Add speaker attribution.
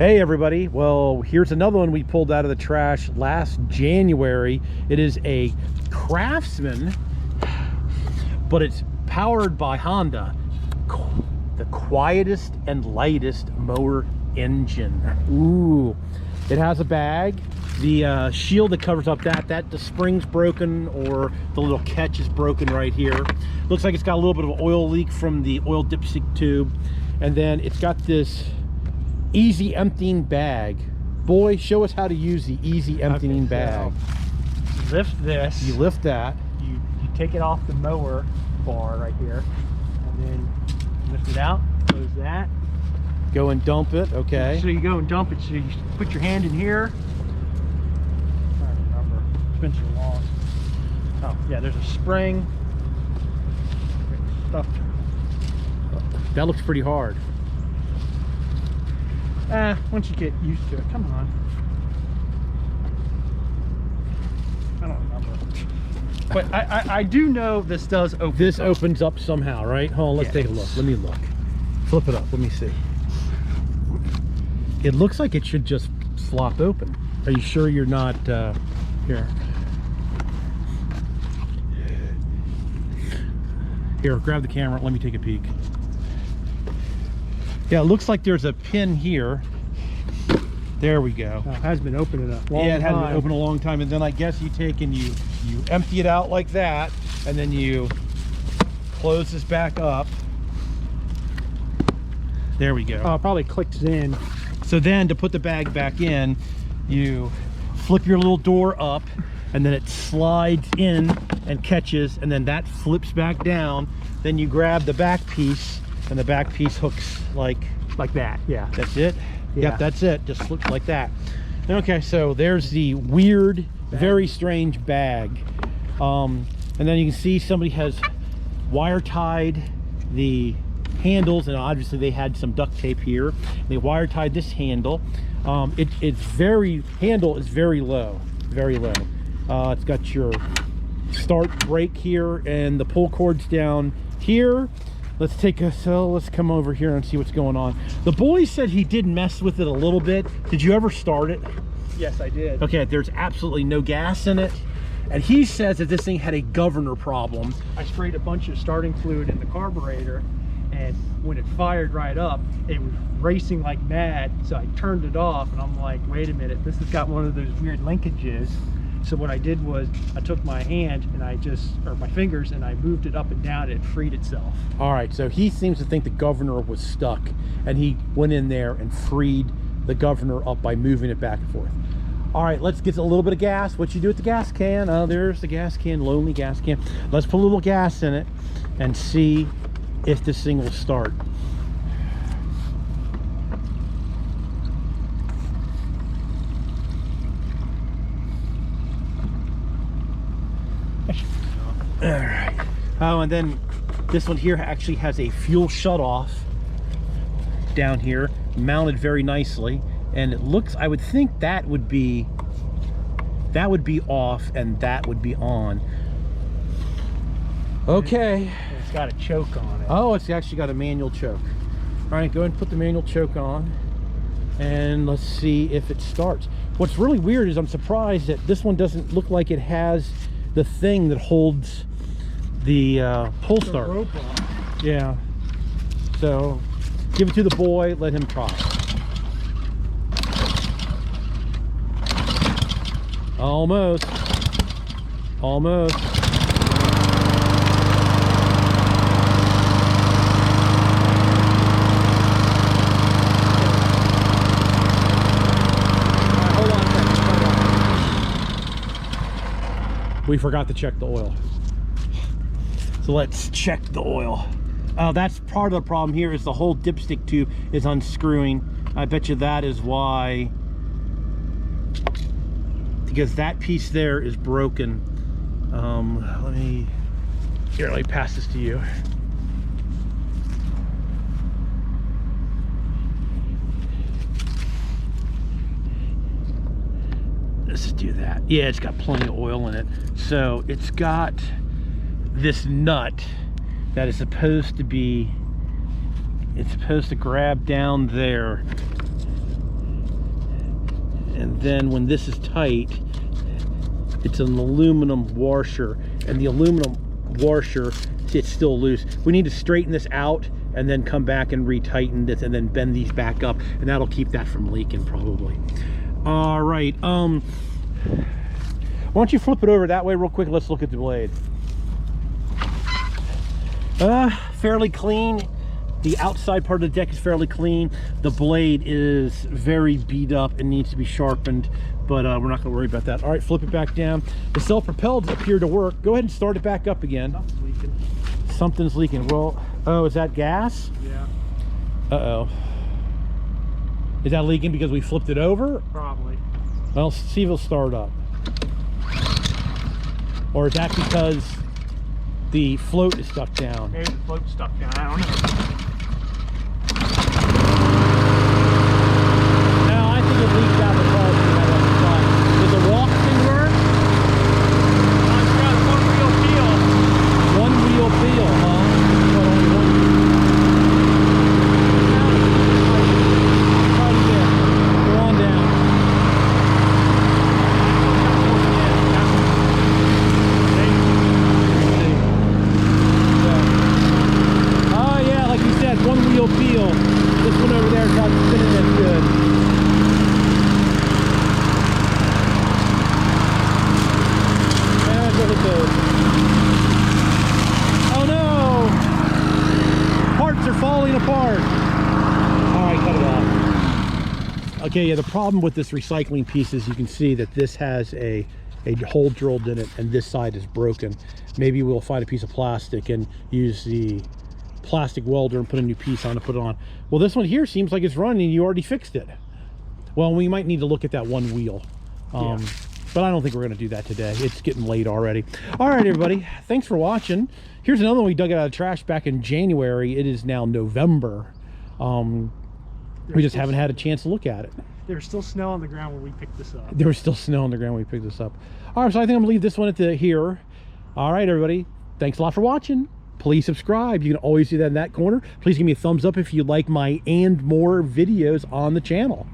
Speaker 1: Hey everybody, well here's another one we pulled out of the trash last January. It is a Craftsman, but it's powered by Honda. The quietest and lightest mower engine. Ooh, it has a bag. The shield that covers up the spring's broken, or the little catch is broken right here. Looks like it's got a little bit of an oil leak from the oil dipstick tube. And then it's got this easy emptying bag. Boy, show us how to use the easy emptying bag.
Speaker 2: So lift this.
Speaker 1: You lift that.
Speaker 2: You take it off the mower bar right here, and then lift it out. Close that.
Speaker 1: Go and dump it. Okay.
Speaker 2: So you go and dump it. So you put your hand in here. I'm trying to remember. It's been so long. Oh yeah, there's a spring. Stuff.
Speaker 1: That looks pretty hard.
Speaker 2: Once you get used to it, come on. I don't remember. But I do know this does open.
Speaker 1: This opens up somehow, right? Hold on, let's take a look. Let me look. Flip it up. Let me see. It looks like it should just flop open. Are you sure you're not here? Here, grab the camera. Let me take a peek. Yeah, it looks like there's a pin here. There we go.
Speaker 2: It has been open in a long time.
Speaker 1: Yeah, it has been open a long time. And then I guess you take and you empty it out like that, and then you close this back up. There we go.
Speaker 2: Oh, it probably clicks in.
Speaker 1: So then to put the bag back in, you flip your little door up, and then it slides in and catches, and then that flips back down. Then you grab the back piece, and the back piece hooks like
Speaker 2: that. Yeah,
Speaker 1: that's it.
Speaker 2: Yeah.
Speaker 1: Yep, that's it. Just looks like that. Okay, so there's the weird, very strange bag. And then you can see somebody has wire tied the handles, and obviously they had some duct tape here. They wire tied this handle. Handle is very low, very low. It's got your start brake here, and the pull cord's down here. Let's come over here and see what's going on. The boy said he did mess with it a little bit. Did you ever start it?
Speaker 2: Yes, I did.
Speaker 1: Okay, there's absolutely no gas in it. And he says that this thing had a governor problem.
Speaker 2: I sprayed a bunch of starting fluid in the carburetor, and when it fired right up, it was racing like mad. So I turned it off, and I'm like, wait a minute, this has got one of those weird linkages. So what I did was I took my hand and my fingers, and I moved it up and down, and it freed itself.
Speaker 1: All right, so he seems to think the governor was stuck, and he went in there and freed the governor up by moving it back and forth. All right, let's get a little bit of gas. What you do with the gas can? Oh, there's the gas can, lonely gas can. Let's put a little gas in it and see if this thing will start. All right. Oh, and then this one here actually has a fuel shutoff down here, mounted very nicely, and it looks, I would think that would be off and that would be on. Okay.
Speaker 2: It's got a choke on it.
Speaker 1: Oh, it's actually got a manual choke. All right, go ahead and put the manual choke on, and let's see if it starts. What's really weird is I'm surprised that this one doesn't look like it has the thing that holds the pull start. Yeah. So give it to the boy, let him try. Almost. Almost. We forgot to check the oil. So let's check the oil. That's part of the problem here, is the whole dipstick tube is unscrewing. I bet you that is why, because that piece there is broken. Let me pass this to you. Let's do that. Yeah, it's got plenty of oil in it. So it's got this nut that is supposed to be, it's supposed to grab down there. And then when this is tight, it's an aluminum washer, and the aluminum washer, it's still loose. We need to straighten this out and then come back and retighten this and then bend these back up, and that'll keep that from leaking probably. All right, why don't you flip it over that way real quick? Let's look at the blade. Fairly clean. The outside part of the deck is fairly clean. The blade is very beat up and needs to be sharpened, but we're not going to worry about that. All right, flip it back down. The self-propelled appear to work. Go ahead and start it back up again.
Speaker 2: Something's leaking.
Speaker 1: Something's leaking. Well, oh, is that gas?
Speaker 2: Yeah.
Speaker 1: Uh-oh. Is that leaking because we flipped it over?
Speaker 2: Probably.
Speaker 1: Well, see if it'll start up. Or is that because the float is stuck down?
Speaker 2: Maybe the float's stuck down. I don't know.
Speaker 1: No, I think it leaked out because we had it on the side. Does the walk thing work?
Speaker 2: It's got a one-wheel feel.
Speaker 1: One wheel feel, huh? Well, only one. Try it again. Go on down. Oh yeah, like you said, one wheel feel. This one over there is not spinning as good. And go hit those. Oh no! Parts are falling apart. All right, cut it off. Okay, yeah, the problem with this recycling piece is you can see that this has a hole drilled in it and this side is broken. Maybe we'll find a piece of plastic and use the plastic welder and put a new piece on to put it on. Well, this one here seems like it's running and you already fixed it. Well, we might need to look at that one wheel.
Speaker 2: Yeah.
Speaker 1: But I don't think we're going to do that today. It's getting late already. All right, everybody, thanks for watching. Here's another one we dug out of the trash back in January. It is now November. We just haven't had a chance to look at it.
Speaker 2: There's still snow on the ground when we picked this up.
Speaker 1: There was still snow on the ground when we picked this up. All right, so I think I'm gonna leave this one at here. All right, everybody, thanks a lot for watching. Please subscribe. You can always do that in that corner. Please give me a thumbs up if you like my and more videos on the channel.